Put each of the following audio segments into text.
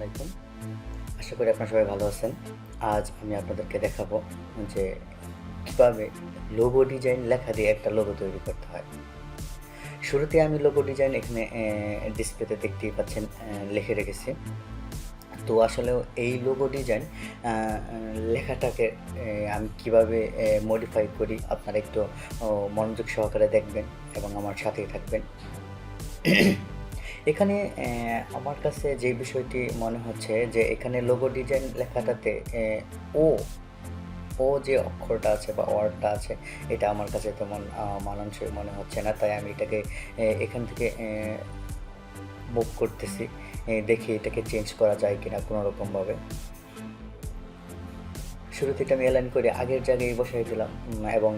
আলাইকুম। আশা করি আপনারা সবাই ভালো আছেন। আজ আমি আপনাদেরকে দেখাবো যে কিভাবে লোগো ডিজাইন লেখা দিয়ে একটা লোগো তৈরি করতে হয়। শুরুতে আমি লোগো ডিজাইন এখানে ডিসপ্লেতে দেখতেই পাচ্ছেন লিখে রেখেছি। তো আসলেও এই লোগো ডিজাইন আ আ লেখাটাকে আমি কিভাবে মডিফাই করি আপনারা একটু মনোযোগ সহকারে দেখবেন এবং আমার সাথেই থাকবেন। এখানে আমার কাছে যে বিষয়টি মনে হচ্ছে যে এখানে লোগো ডিজাইন লেখাটাতে ও, ও যে অক্ষরটা আছে বা ওয়ার্ডটা আছে এটা আমার কাছে তেমন মানানসই মনে হচ্ছে না। তাই আমি এটাকে এখান থেকে মুভ করতেছি। দেখি এটাকে চেঞ্জ করা যায় কিনা কোনোরকমভাবে। শুরুতে এটা আমি এলাইন করে আগের জায়গায় বসাই দিলাম এবং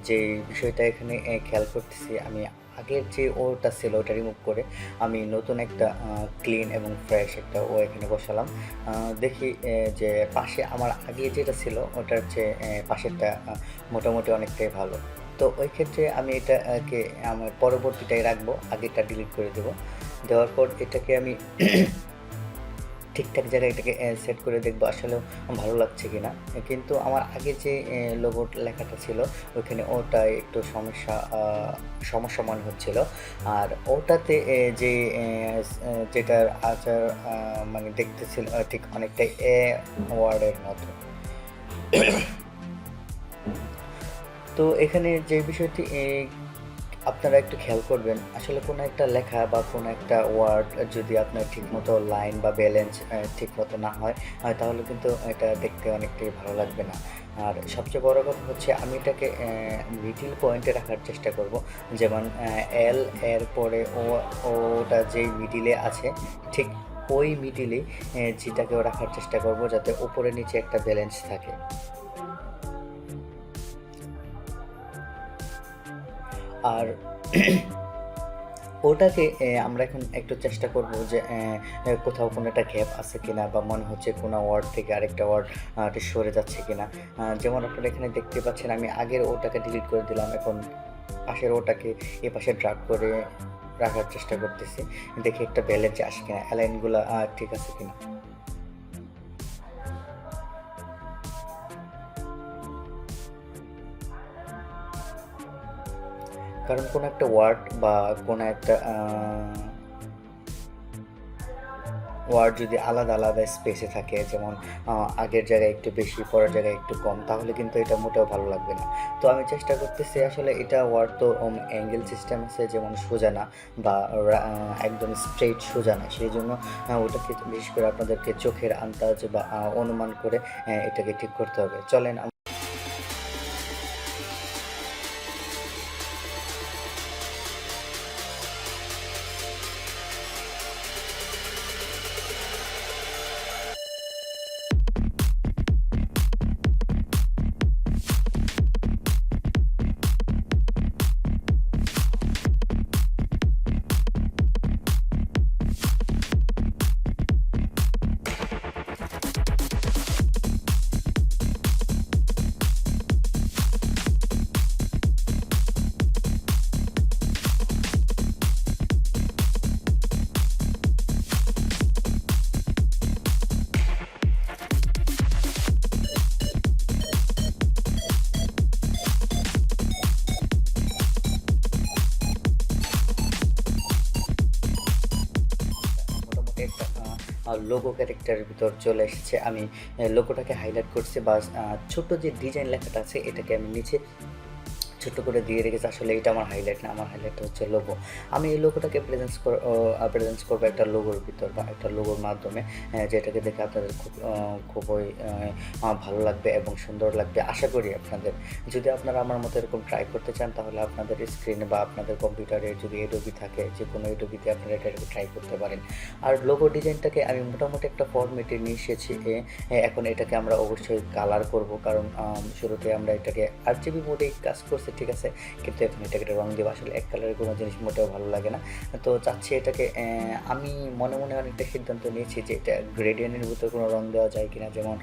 যে বিষয়টা এখানে খেয়াল করতেছি আমি আগের যে ওটা ছিল ওটা রিমুভ করে আমি নতুন একটা ক্লিন এবং ফ্রেশ একটা ও এখানে বসালাম। দেখি যে পাশে আমার আগে যেটা ছিল ওটার চেয়ে পাশেরটা মোটামুটি অনেকটাই ভালো। তো ওই ক্ষেত্রে আমি এটাকে আমার পরবর্তীটায় রাখবো, আগেরটা ডিলিট করে দেবো। দেওয়ার পর এটাকে আমি ঠিকঠাক জায়গায় এটাকে সেট করে দেখবো আসলেও ভালো লাগছে কিনা। কিন্তু আমার আগে যে লোগো লেখাটা ছিল ওইখানে ওটায় একটু সমস্যা মনে হচ্ছিল। আর ওটাতে যে যেটার আচার মানে দেখতে ছিল ঠিক অনেকটাই ওয়ার্ডের মতো। তো এখানে যে বিষয়টি আপনারা একটু খেয়াল করবেন, আসলে কোনো একটা লেখা বা কোনো একটা ওয়ার্ড যদি আপনার ঠিকমতো লাইন বা ব্যালেন্স ঠিকমতো না হয়, তাহলে কিন্তু এটা দেখতে অনেকটাই ভালো লাগবে না। আর সবচেয়ে বড় কথা হচ্ছে আমি এটাকে মিডল পয়েন্টে রাখার চেষ্টা করব। যেমন এল এর পরে ওটা যেই মিডিলে আছে ঠিক ওই মিডিলেই জিটাকেও রাখার চেষ্টা করব যাতে উপরে নিচে একটা ব্যালেন্স থাকে। আর ওটাকে আমরা এখন একটু চেষ্টা করব যে কোথাও কোনো একটা গ্যাপ আছে কিনা বা মনে হচ্ছে কোনো ওয়ার্ড থেকে আরেকটা ওয়ার্ড সরে যাচ্ছে কিনা। যেমন আপনারা এখানে দেখতে পাচ্ছেন আমি আগের ওটাকে ডিলিট করে দিলাম। এখন পাশের ওটাকে এপাশে ড্রাগ করে রাখার চেষ্টা করতেছি। দেখি একটা ব্যালেন্স আসে কিনা, অ্যালাইনগুলা ঠিক আছে কিনা। কারণ কোনো একটা ওয়ার্ড বা কোনো একটা ওয়ার্ড যদি আলাদা আলাদা স্পেসে থাকে, যেমন আগের জায়গায় একটু বেশি পরের জায়গায় একটু কম, তাহলে কিন্তু এটা মোটেও ভালো লাগবে না। তো আমি চেষ্টা করতেছি আসলে এটা ওয়ার্ড তো অ্যাঙ্গেল সিস্টেম আছে, যেমন সোজা না বা একদম স্ট্রেইট সোজা না, সেই জন্য ওটাকে বিশেষ করে আপনাদেরকে চোখের আন্দাজ বা অনুমান করে এটাকে ঠিক করতে হবে। চলেন মোটামুটি একটা লোগো ক্যারেক্টারের ভিতর চলে এসেছে। আমি লোগোটাকে হাইলাইট করছি বা ছোট্ট যে ডিজাইন লেখাটা আছে এটাকে আমি নিচে ছোট্ট করে দিয়ে রেখেছি। আসলে এটা আমার হাইলাইট না, আমার হাইলাইটটা হচ্ছে লোগো। আমি এই লোগোটাকে প্রেজেন্স করবো একটা লোগোর ভিতর বা একটা লোগোর মাধ্যমে, যেটাকে দেখে আপনাদের খুবই ভালো লাগবে এবং সুন্দর লাগবে আশা করি আপনাদের। যদি আপনারা আমার মতো এরকম ট্রাই করতে চান তাহলে আপনাদের স্ক্রিনে বা আপনাদের কম্পিউটারে যদি এডোবি থাকে, যে কোনো এডোবিতে আপনারা এটা ট্রাই করতে পারেন। আর লোগো ডিজাইনটাকে আমি মোটামুটি একটা ফরম্যাটে নিয়ে এসেছি। এখন এটাকে আমরা অবশ্যই কালার করব, কারণ শুরুতে আমরা এটাকে আরজিবি মোডেই কাজ করছি, ঠিক আছে, কিন্তু এখন এটাকে রং দেবো। আসলে এক কালারের কোনো জিনিস মোটেও ভালো লাগে না। তো চাচ্ছি এটাকে আমি মনে মনে অনেকটা সিদ্ধান্ত নিয়েছি যে এটা গ্রেডিয়েন্টের ভিতরে কোনো রং দেওয়া যায় কিনা, যেমন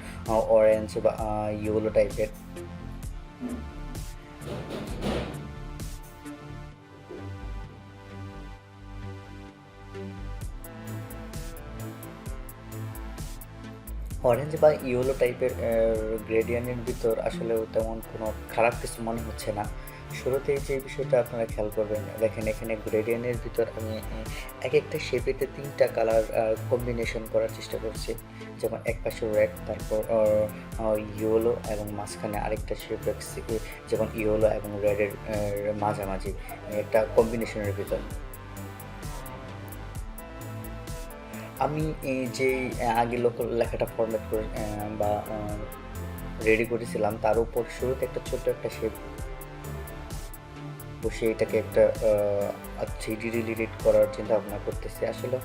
অরেঞ্জ বা ইয়েলো টাইপের। অরেঞ্জ বা ইয়েলো টাইপের গ্রেডিয়েন্টের ভিতর আসলেও তেমন কোনো খারাপ কিছু মনে হচ্ছে না। শুরুতেই যে বিষয়টা আপনারা খেয়াল করবেন, দেখেন এখানে গ্রেডিয়েন্টের ভিতর আমি একেকটা শেপেতে ৩ টা কালার কম্বিনেশন করার চেষ্টা করছি। যেমন একপাশে রেড, তারপর ইয়েলো এবং মাঝখানে আরেকটা শেপ রাখছি যেমন ইয়েলো এবং রেডের মাঝামাঝি একটা কম্বিনেশনের ভিতর। আমি যেই আগে লেখাটা ফরম্যাট করে বা রেডি করেছিলাম তার উপর শুরুতে একটা ছোট্ট একটা শেপ বসিয়ে এটাকে একটা 3D রিলেটেড করার চিন্তা ভাবনা করতেছি। আসলে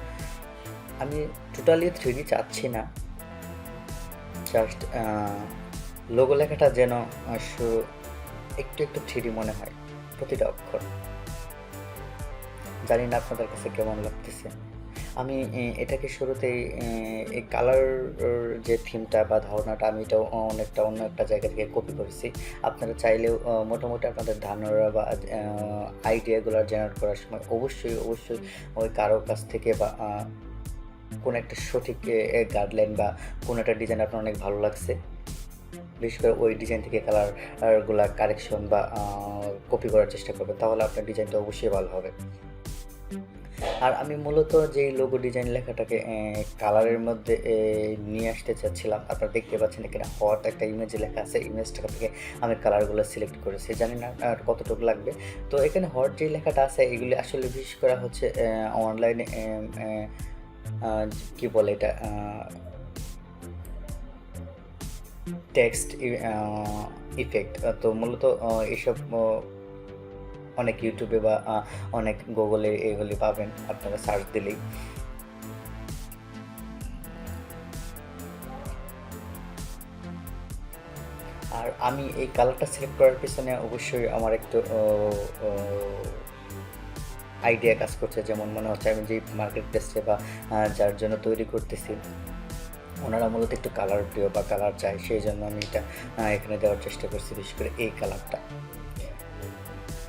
আমি টোটালি 3D চাচ্ছি না, জাস্ট লোগো লেখাটা যেন একটু একটু 3D মনে হয় প্রতিটা অক্ষর। জানি না আপনাদের কাছে কেমন লাগতেছে। আমি এটাকে শুরুতেই এই কালার যে থিমটা বা ধারণাটা আমি এটাও অনেকটা অন্য একটা জায়গা থেকে কপি করেছি। আপনারা চাইলেও মোটামুটি আপনাদের ধারণা বা আইডিয়াগুলো জেনারেট করার সময় অবশ্যই ওই কারো কাছ থেকে বা কোনো একটা সঠিক গাইডলাইন বা কোনো একটা ডিজাইন আপনার অনেক ভালো লাগছে, বিশেষ করে ওই ডিজাইন থেকে কালারগুলা কারেকশন বা কপি করার চেষ্টা করবেন, তাহলে আপনার ডিজাইনটা অবশ্যই ভালো হবে। আর আমি মূলত যেই লোগো ডিজাইন লেখাটাকে কালারের মধ্যে নিয়ে আসতে চাচ্ছিলাম, আপনারা দেখতে পাচ্ছেন এখানে হট একটা ইমেজে লেখা আছে। ইমেজটা থেকে আমি কালারগুলো সিলেক্ট করেছি, জানি না আর কতটুকু লাগবে। তো এখানে হট যে লেখাটা আছে এগুলি আসলে বিশেষ করা হচ্ছে অনলাইনে কি বলে এটা টেক্সট ইফেক্ট। তো মূলত এইসব অনেক ইউটিউবে বা অনেক গুগলে এগুলি পাবেন আপনারা সার্চ দিলেই। আর আমি এই কালারটা সিলেক্ট করার পিছনে অবশ্যই আমার একটু আইডিয়া কাজ করছে। যেমন মনে হচ্ছে আমি যেই মার্কেট প্লেসে বা যার জন্য তৈরি করতেছি ওনারা মূলত একটু কালার প্রিয় বা কালার চাই, সেই জন্য আমি এটা এখানে দেওয়ার চেষ্টা করছি, বিশেষ করে এই কালারটা।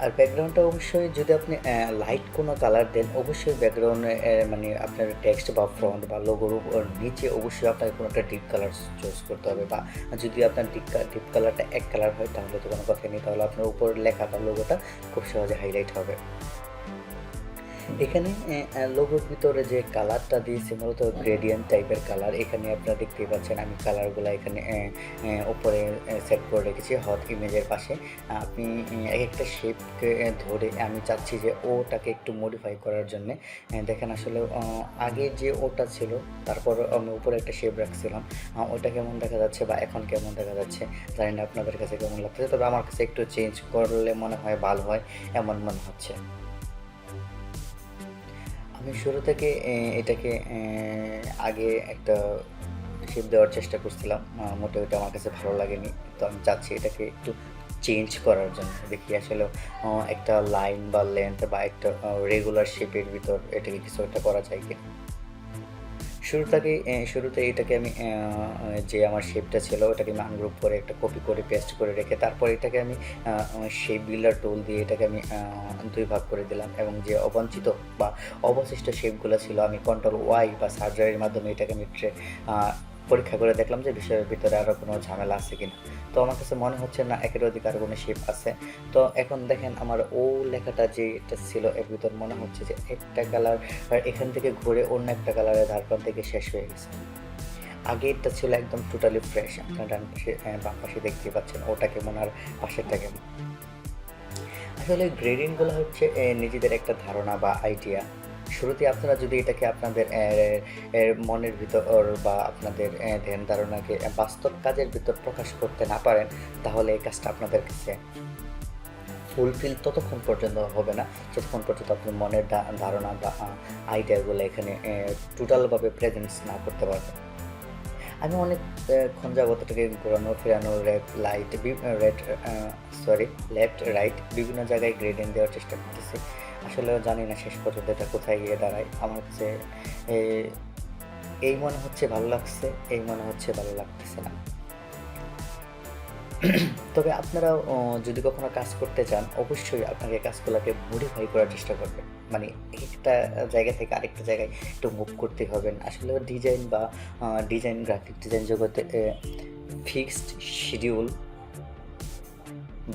আর ব্যাকগ্রাউন্ডটা অবশ্যই যদি আপনি লাইট কোনো কালার দেন অবশ্যই ব্যাকগ্রাউন্ডে মানে আপনার টেক্সট বা ফ্রন্ট বা লোগোর উপর নিচে অবশ্যই আপনাকে কোনো একটা ডিপ কালার চুজ করতে হবে। বা যদি আপনার ডিপ কালারটা এক কালার হয় তাহলে তো কোনো কথাই নেই, তাহলে আপনার উপর লেখা বা লোগোটা খুব সহজে হাইলাইট হবে। এখানে লোগোর ভিতরে যে কালারটা দিয়েছি মূলত গ্রেডিয়েন্ট টাইপের কালার। এখানে আপনারা দেখতেই পাচ্ছেন আমি কালারগুলো এখানে উপরে সেট করে রেখেছি হট ইমেজের পাশে। আপনি এক একটা শেপকে ধরে আমি চাচ্ছি যে ওটাকে একটু মডিফাই করার জন্যে। দেখেন আসলে আগে যে ওটা ছিল তারপর আমি উপরে একটা শেপ রাখছিলাম, ওটা কেমন দেখা যাচ্ছে বা এখন কেমন দেখা যাচ্ছে জানি না আপনাদের কাছে কেমন লাগতেছে, তবে আমার কাছে একটু চেঞ্জ করলে মনে হয় ভালো হয় এমন মনে হচ্ছে। আমি শুরু থেকে এটাকে আগে একটা শেপ দেওয়ার চেষ্টা করছিলাম, মোটেও এটা আমার কাছে ভালো লাগেনি। তো আমি চাচ্ছি এটাকে একটু চেঞ্জ করার জন্য, দেখি আসলে একটা লাইন বা লেন্থ বা একটা রেগুলার শেপের ভিতর এটাকে কিছু একটা করা যায় কিনা। শুরুতে এটাকে আমি যে আমার শেপটা ছিল ওটাকে আমি আনগ্রুপ করে একটা কপি করে পেস্ট করে রেখে তারপর এটাকে আমি শেপ বিল্ডার টুল দিয়ে এটাকে আমি 2 ভাগ করে দিলাম এবং যে অবাঞ্ছিত বা অবশিষ্ট শেপগুলো ছিল আমি কন্ট্রোল ওয়াই বা সার্জারির মাধ্যমে এটাকে আমি পরীক্ষা করে দেখলাম যে বিষয়ের ভিতরে আরও কোনো ঝামেলা আছে কিনা। তো আমার কাছে মনে হচ্ছে না একের অধিক আরও কোনো শেপ আছে। তো এখন দেখেন আমার ও লেখাটা যেটা ছিল এর ভিতর মনে হচ্ছে যে একটা কালার এখান থেকে ঘুরে অন্য একটা কালারের ধারপান থেকে শেষ হয়ে গেছে। আগেরটা ছিল একদম টোটালি ফ্রেশ। আপনার ডান পাশে বাম পাশে দেখতেই পাচ্ছেন ওটা কেমন আর পাশেরটা কেমন। আসলে গ্রেডিংগুলো হচ্ছে নিজেদের একটা ধারণা বা আইডিয়া। শুরুতে আপনারা যদি এটাকে আপনাদের মনের ভিতর বা আপনাদের ধ্যান ধারণাকে বাস্তব কাজের ভিতর প্রকাশ করতে না পারেন তাহলে এই কাজটা আপনাদের কাছে ফুলফিল ততক্ষণ পর্যন্ত হবে না যতক্ষণ পর্যন্ত আপনি মনের ধারণা বা আইডিয়াগুলো এখানে টোটালভাবে প্রেজেন্স না করতে পারবেন। আমি অনেকক্ষণ যাবত এটাকে ঘোরানো ফেরানো লেফট রাইট বিভিন্ন জায়গায় গ্রেডিয়েন্ট দেওয়ার চেষ্টা করতেছি। আসলে জানি না শেষ পর্যন্ত এটা কোথায় গিয়ে দাঁড়ায়। আমার কাছে এই মনে হচ্ছে ভালো লাগছে, এই মনে হচ্ছে ভালো লাগতেছে না। তবে আপনারাও যদি কখনো কাজ করতে চান, অবশ্যই আপনাকে কাজগুলাকে মডিফাই করার চেষ্টা করবেন। মানে একটা জায়গা থেকে আরেকটা জায়গায় একটু মুভ করতে হবেন। আসলে ডিজাইন বা গ্রাফিক ডিজাইন জগতে ফিক্সড শিডিউল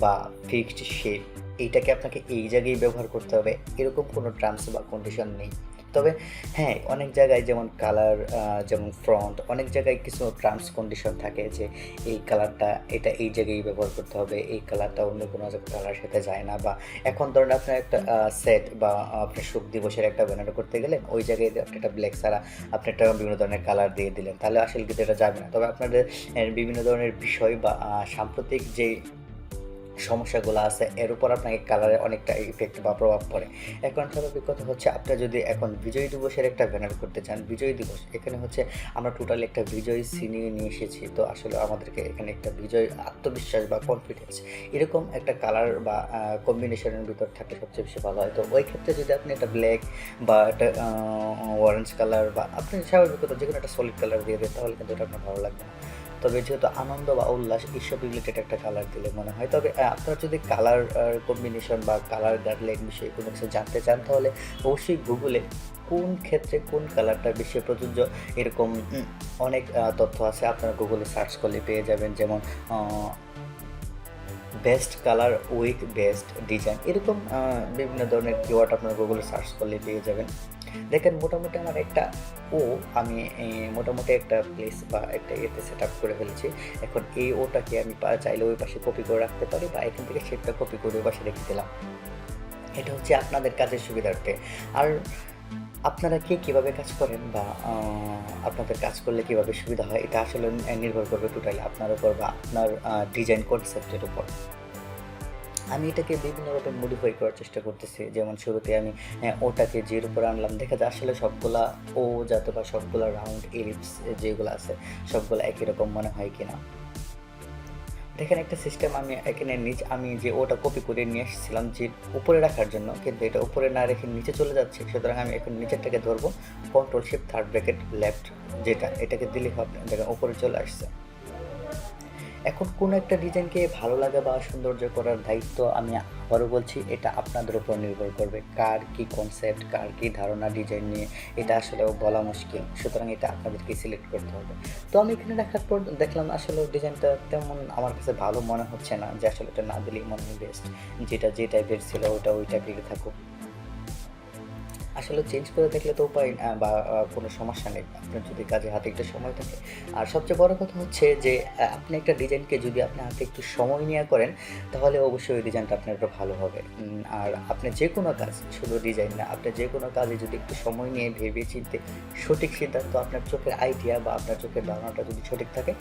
বা ফিক্সড শেপ এইটাকে আপনাকে এই জায়গায় ব্যবহার করতে হবে, এরকম কোনো টার্মস বা কন্ডিশন নেই। তবে হ্যাঁ, অনেক জায়গায় যেমন কালার, যেমন ফ্রন্ট, অনেক জায়গায় কিছু টার্মস কন্ডিশন থাকে যে এই কালারটা এটা এই জায়গায় ব্যবহার করতে হবে, এই কালারটা অন্য কোনো কালারের সাথে যায় না। বা এখন ধরেন আপনার একটা সেট বা আপনার শোক দিবসের একটা ব্যানার করতে গেলেন, ওই জায়গায় আপনি একটা ব্ল্যাক ছাড়া আপনি একটা বিভিন্ন ধরনের কালার দিয়ে দিলেন, তাহলে আসলে কিন্তু এটা যাবে না। তবে আপনাদের বিভিন্ন ধরনের বিষয় বা সাম্প্রতিক যে সমস্যাগুলো আছে এর উপর আপনাকে কালারের অনেকটা ইফেক্ট বা প্রভাব পড়ে। এখন স্বাভাবিক কথা হচ্ছে, আপনি যদি এখন বিজয় দিবসের একটা ব্যানার করতে চান, বিজয় দিবস এখানে হচ্ছে আমরা টোটালি একটা বিজয় সিনিয়ে নিয়ে এসেছি, তো আসলে আমাদেরকে এখানে একটা বিজয় আত্মবিশ্বাস বা কনফিডেন্স এরকম একটা কালার বা কম্বিনেশনের ভিতর থাকলে সবচেয়ে বেশি ভালো হয়। তো ওই ক্ষেত্রে যদি আপনি একটা ব্ল্যাক বা একটা অরেঞ্জ কালার বা আপনি স্বাভাবিক কথা যে কোনো একটা সলিড কালার দিয়ে দেন, তাহলে কিন্তু এটা আপনার ভালো লাগবে না। তবে যেহেতু আনন্দ বা উল্লাস এইসব রিলেটেড একটা কালার দিলে মনে হয়। তবে আপনারা যদি কালার কম্বিনেশন বা কালার গাইডলাইন বিষয়ে কোনো কিছু জানতে চান, তাহলে অবশ্যই গুগলে কোন ক্ষেত্রে কোন কালারটা বেশি প্রযোজ্য এরকম অনেক তথ্য আছে, আপনারা গুগলে সার্চ করলে পেয়ে যাবেন। যেমন best colour with best design, এরকম বিভিন্ন ধরনের কিওয়ার্ড আপনারা গুগলে সার্চ করলে পেয়ে যাবেন। দেখেন মোটামুটি আমার একটা আমি মোটামুটি একটা প্লেস বা একটা ইয়েতে সেট আপ করে ফেলেছি। এখন এই ওটাকে আমি চাইলে ওই পাশে কপি করে রাখতে পারি, বা এখান থেকে শেপটা কপি করে ওই পাশে রেখে দিলাম। এটা হচ্ছে আপনাদের কাজের সুবিধার্থে। আর আপনারা কে কীভাবে কাজ করেন বা আপনাদের কাজ করলে কীভাবে সুবিধা হয়, এটা আসলে নির্ভর করবে টোটালি আপনার উপর বা আপনার ডিজাইন কনসেপ্টের উপর। আমি এটাকে বিভিন্নভাবে মডিফাই করার চেষ্টা করতেছি। যেমন শুরুতে আমি ওটাকে জির উপরে আনলাম, দেখা যায় আসলে সবগুলা ও যাতে বা সবগুলা রাউন্ড এলিপস যেগুলো আছে সবগুলো একই রকম মনে হয় কিনা। দেখেন একটা সিস্টেম আমি এখানে আমি যে ওটা কপি করে নিয়ে এসেছিলাম যে উপরে রাখার জন্য, কিন্তু এটা উপরে না রেখে নিচে চলে যাচ্ছে। সুতরাং আমি এখন নিচেরটাকে ধরবো, control shift third bracket left, যেটা এটাকে দিলে হবে, দেখেন উপরে চলে আসছে। এখন কোনো একটা ডিজাইনকে ভালো লাগা বা সৌন্দর্য করার দায়িত্ব, আমি আবারও বলছি, এটা আপনাদের উপর নির্ভর করবে। কার কী কনসেপ্ট, কার কী ধারণা ডিজাইন নিয়ে, এটা আসলে বলা মুশকিল। সুতরাং এটা আপনাদেরকে সিলেক্ট করতে হবে। তো আমি এখানে দেখার পর দেখলাম আসলে ডিজাইনটা তেমন আমার কাছে ভালো মনে হচ্ছে না, যে আসলে এটা না দিলেই মনে হয় বেস্ট, যেটা যে টাইপের ছিল ওটা ওই টাইপেরই থাকুক। আসলে চেঞ্জ করে দেখলে তো উপায় বা কোনো সমস্যা নেই, আপনার যদি কাজে হাতে একটু সময় থাকে। আর সবচেয়ে বড় কথা হচ্ছে যে আপনি একটা ডিজাইনকে যদি আপনি হাতে একটু সময় নিয়ে করেন, তাহলে অবশ্যই ওই ডিজাইনটা আপনার একটু ভালো হবে। আর আপনি যে কোনো কাজ, শুধু ডিজাইন না, আপনি যে কোনো কাজে যদি একটু সময় নিয়ে ভেবে চিন্তে সঠিক সিদ্ধান্ত, আপনার চোখের আইডিয়া বা আপনার চোখের ধারণাটা যদি সঠিক থাকে,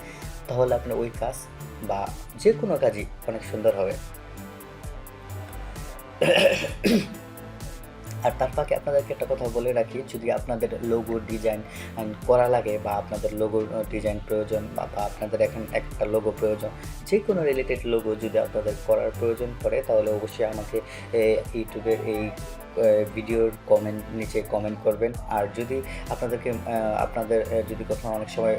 তাহলে আপনার ওই কাজ বা যে কোনো কাজই অনেক সুন্দর হবে। আর তার ফাঁকে আপনাদেরকে একটা কথা বলে রাখি, যদি আপনাদের লোগো ডিজাইন করা লাগে বা আপনাদের লোগো ডিজাইন প্রয়োজন বা আপনাদের এখন একটা লোগো প্রয়োজন, যে কোনো রিলেটেড লোগো যদি আপনাদের করার প্রয়োজন পড়ে, তাহলে অবশ্যই আমাকে ইউটিউবের এই ভিডিওর নিচে কমেন্ট করবেন। আর যদি আপনাদের যদি কখনো অনেক সময়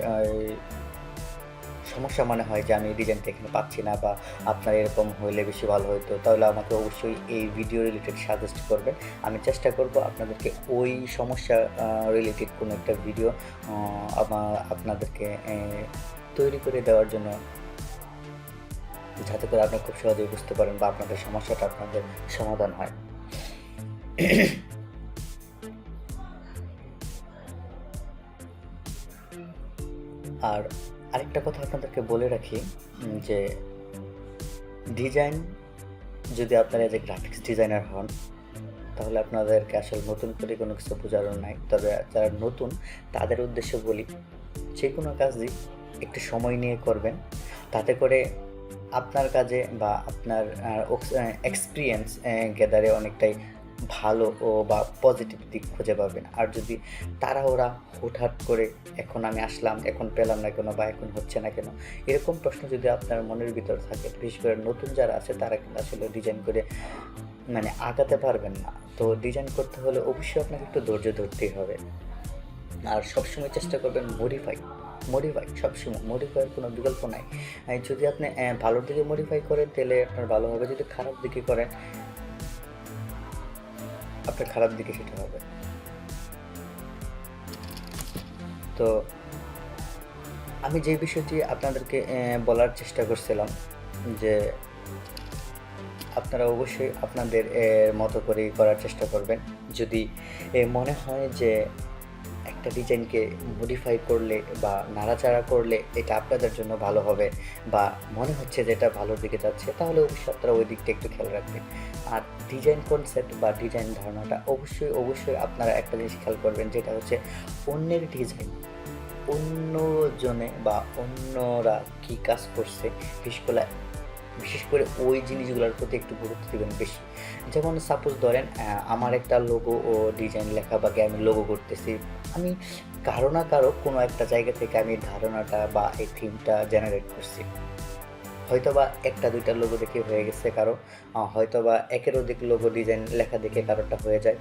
সমস্যা মনে হয় যে আমি এই ডিজাইনটা এখানে পাচ্ছি না বা আপনার এরকম হইলে বেশি ভালো হতো, তাহলে আমাকে অবশ্যই এই ভিডিও রিলেটেড সাজেস্ট করবেন। আমি চেষ্টা করব আপনাদেরকে ওই সমস্যা রিলেটেড কোনো একটা ভিডিও আপনাদেরকে তৈরি করে দেওয়ার জন্য, যাতে করে আপনি খুব সহজেই বুঝতে পারেন বা আপনাদের সমস্যাটা আপনাদের সমাধান হয়। আর আরেকটা কথা আপনাদেরকে বলে রাখি, যে ডিজাইন যদি আপনারা যে গ্রাফিক্স ডিজাইনার হন, তাহলে আপনাদেরকে আসলে নতুন করে কোনো কিছু বোঝানোর নাই। তবে যারা নতুন তাদের উদ্দেশ্যে বলি, যে কোনো কাজই একটু সময় নিয়ে করবেন, তাতে করে আপনার কাজে বা আপনার এক্সপিরিয়েন্স গ্যাদারে অনেকটাই ভালো বা পজিটিভ দিক খুঁজে পাবেন। আর যদি তাড়াহুড়া হুটহাট করে এখন আমি আসলাম, এখন পেলাম না কেন বা এখন হচ্ছে না কেন, এরকম প্রশ্ন যদি আপনার মনের ভিতর থাকে, বিশেষ করে নতুন যারা আছে তারা কিন্তু আসলে ডিজাইন করে আগাতে পারবেন না। তো ডিজাইন করতে হলে অবশ্যই আপনাকে একটু ধৈর্য ধরতেই হবে। আর সবসময় চেষ্টা করবেন মডিফাই, মডিফাই সবসময় মডিফাইয়ের কোনো বিকল্প নাই। যদি আপনি ভালোর দিকে মডিফাই করেন তাহলে আপনার ভালো হবে, যদি খারাপ দিকে করেন আপনার খারাপ দিকে সেটা হবে। তো আমি যে বিষয়টি আপনাদেরকে বলার চেষ্টা করছিলাম যে আপনারা অবশ্যই আপনাদের মতো করেই করার চেষ্টা করবেন। যদি মনে হয় যে একটা ডিজাইনকে মডিফাই করলে বা নাড়াচাড়া করলে এটা আপনাদের জন্য ভালো হবে বা মনে হচ্ছে যে এটা ভালোর দিকে যাচ্ছে, তাহলে অবশ্যই আপনারা ওই দিকটা একটু খেয়াল রাখবেন। আর ডিজাইন কনসেপ্ট বা ডিজাইন ধারণাটা অবশ্যই আপনারা একটা জিনিস খেয়াল করবেন, যেটা হচ্ছে অন্যের ডিজাইন অন্যজনে বা অন্যরা কী কাজ করছে বিশেষ করে ওই জিনিসগুলোর প্রতি একটু গুরুত্ব দেবেন বেশি। যেমন সাপোজ ধরেন আমার একটা লোগো ও ডিজাইন লেখা বা আমি লোগো করতেছি, আমি কারো না কারো কোনো একটা জায়গা থেকে আমি ধারণাটা বা এই থিমটা জেনারেট করছি। হয়তোবা একটা দুইটা লোগো দেখে হয়ে গেছে কারো, হয়তোবা একের অধিক লোগো ডিজাইন লেখা দেখে কারোটা হয়ে যায়।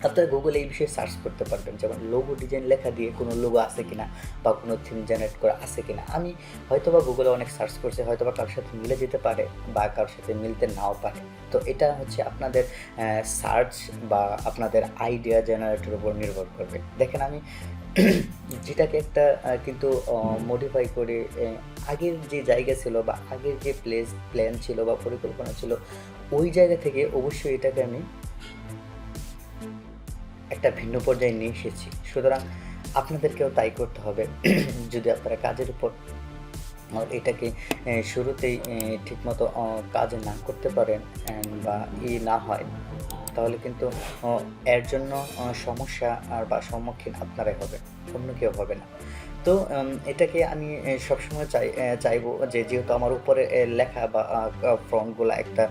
আপনারা গুগলে এই বিষয়ে সার্চ করতে পারবেন, যেমন লোগো ডিজাইন লেখা দিয়ে কোনো লোগো আছে কিনা বা কোনো থিম জেনারেট করা আছে কিনা। আমি হয়তোবা গুগলে অনেক সার্চ করছি, হয়তোবা কারোর সাথে মিলে যেতে পারে বা কারোর সাথে মিলতে নাও পারে। তো এটা হচ্ছে আপনাদের সার্চ বা আপনাদের আইডিয়া জেনারেটের উপর নির্ভর করবে। দেখেন আমি যেটাকে একটা কিন্তু মডিফাই করে আগের যে জায়গা ছিল বা আগের যে প্ল্যান ছিল বা পরিকল্পনা ছিল, ওই জায়গা থেকে অবশ্যই এটাকে আমি একটা ভিন্ন পর্যায়ে নিয়ে এসেছি। সুতরাং আপনাদেরকেও তাই করতে হবে। যদি আপনারা কাজের উপর এটাকে শুরুতেই ঠিকমতো কাজ না করতে পারেন বা না হয়, তাহলে কিন্তু এর জন্য সমস্যা বা সম্মুখীন আপনারাই হবে, অন্য কেউ হবে না। তো এটাকে আমি সবসময় চাইবো যে যেহেতু আমার উপরে লেখা বা ফ্রন্টগুলো একটা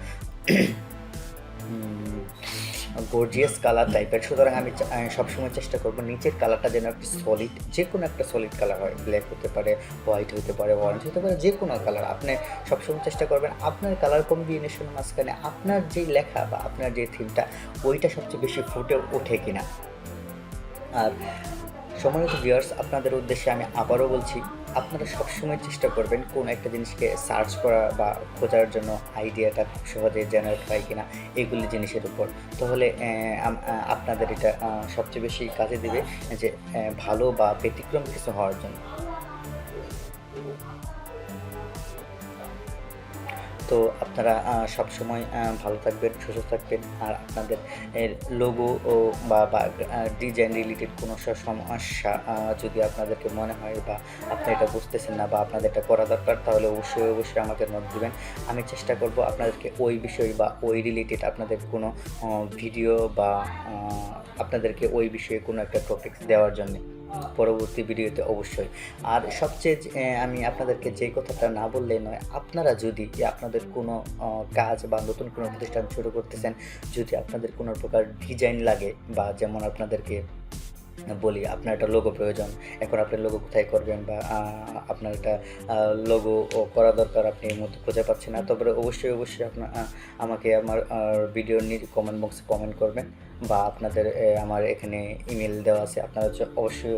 গর্জিয়াস কালার টাইপের, সুতরাং আমি সবসময় চেষ্টা করব নিচের কালারটা যেন একটু সলিড, যে কোনো একটা সলিড কালার হয়, ব্ল্যাক হতে পারে, হোয়াইট হতে পারে, অরেঞ্জ হতে পারে, যে কোনো কালার। আপনি সবসময় চেষ্টা করবেন আপনার কালার কম্বিনেশন মাঝখানে আপনার যেই লেখা বা আপনার যে থিমটা ওইটা সবচেয়ে বেশি ফুটে ওঠে কিনা। আর সম্মানিত ভিউয়ার্স, আপনাদের উদ্দেশ্যে আমি আবারও বলছি, আপনারা সবসময় চেষ্টা করবেন কোন একটা জিনিসকে সার্চ করা বা খোঁজার জন্য আইডিয়াটা খুব সহজে জেনারেট হয় কিনা এইগুলি জিনিসের উপর। তাহলে আপনাদের এটা সবচেয়ে বেশি কাজে দেবে যে ভালো বা ব্যতিক্রম কিছু হওয়ার জন্য। তো আপনারা সবসময় ভালো থাকবেন, সুস্থ থাকবেন। আর আপনাদের লোগো ও বা ডিজাইন রিলেটেড কোনো সমস্যা যদি আপনাদেরকে মনে হয় বা আপনি এটা বুঝতেছেন না বা আপনাদের এটা করা দরকার, তাহলে অবশ্যই আমাকে নোট দিবেন। আমি চেষ্টা করব আপনাদেরকে ওই বিষয় বা ওই রিলেটেড আপনাদের কোনো ভিডিও বা আপনাদেরকে ওই বিষয়ে কোনো একটা টপিকস দেওয়ার জন্যে পরবর্তী ভিডিওতে অবশ্যই। আর সবচেয়ে আমি আপনাদেরকে যে কথাটা না বললেই নয়, আপনারা যদি আপনাদের কোনো কাজ বা নতুন কোনো প্রতিষ্ঠান শুরু করতেছেন, যদি আপনাদের কোনো প্রকার ডিজাইন লাগে বা যেমন আপনাদেরকে বলি আপনার একটা লোগো প্রয়োজন, এখন আপনার লোগো কোথায় করবেন বা আপনার একটা লোগো করা দরকার, আপনি এর মধ্যে খুঁজে পাচ্ছেন না, তবে অবশ্যই আপনার আমাকে আমার ভিডিওর কমেন্ট বক্সে কমেন্ট করবেন বা আপনাদের আমার এখানে ইমেল দেওয়া আছে, আপনারা অবশ্যই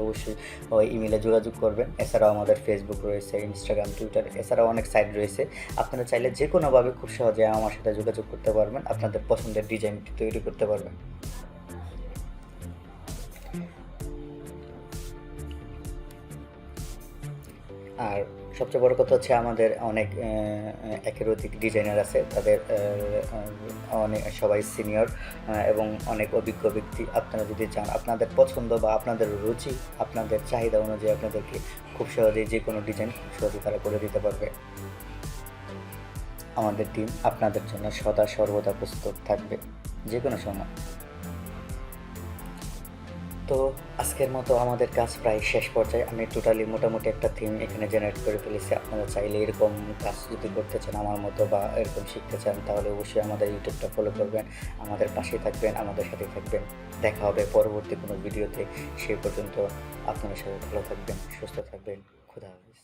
ওই ইমেলে যোগাযোগ করবেন। এছাড়াও আমাদের ফেসবুক রয়েছে, ইনস্টাগ্রাম, টুইটার, এছাড়াও অনেক সাইট রয়েছে। আপনারা চাইলে যে কোনোভাবে খুব সহজে আমার সাথে যোগাযোগ করতে পারবেন, আপনাদের পছন্দের ডিজাইনটি তৈরি করতে পারবেন। আর সবচেয়ে বড় কথা হচ্ছে আমাদের অনেক একের অধিক ডিজাইনার আছে, তাদের অনেক সবাই সিনিয়র এবং অনেক অভিজ্ঞ ব্যক্তি। আপনারা যদি চান আপনাদের পছন্দ বা আপনাদের রুচি, আপনাদের চাহিদা অনুযায়ী আপনাদেরকে খুব সহজেই যে কোনো ডিজাইন খুব সহজে তারা করে দিতে পারবে। আমাদের টিম আপনাদের জন্য সর্বদা প্রস্তুত থাকবে যে কোনো সময়। তো আজকের মতো আমাদের কাজ প্রায় শেষ পর্যায়ে। আমি মোটামুটি একটা থিম এখানে জেনারেট করে ফেলেছি। আপনারা চাইলে এরকম কাজ যদি করতে চান আমার মতো বা এরকম শিখতে চান, তাহলে অবশ্যই আমাদের ইউটিউবটা ফলো করবেন, আমাদের পাশেই থাকবেন, আমাদের সাথেই থাকবেন। দেখা হবে পরবর্তী কোনো ভিডিওতে। সেই পর্যন্ত আপনারা সবাই ভালো থাকবেন, সুস্থ থাকবেন। খোদা হাফেজ।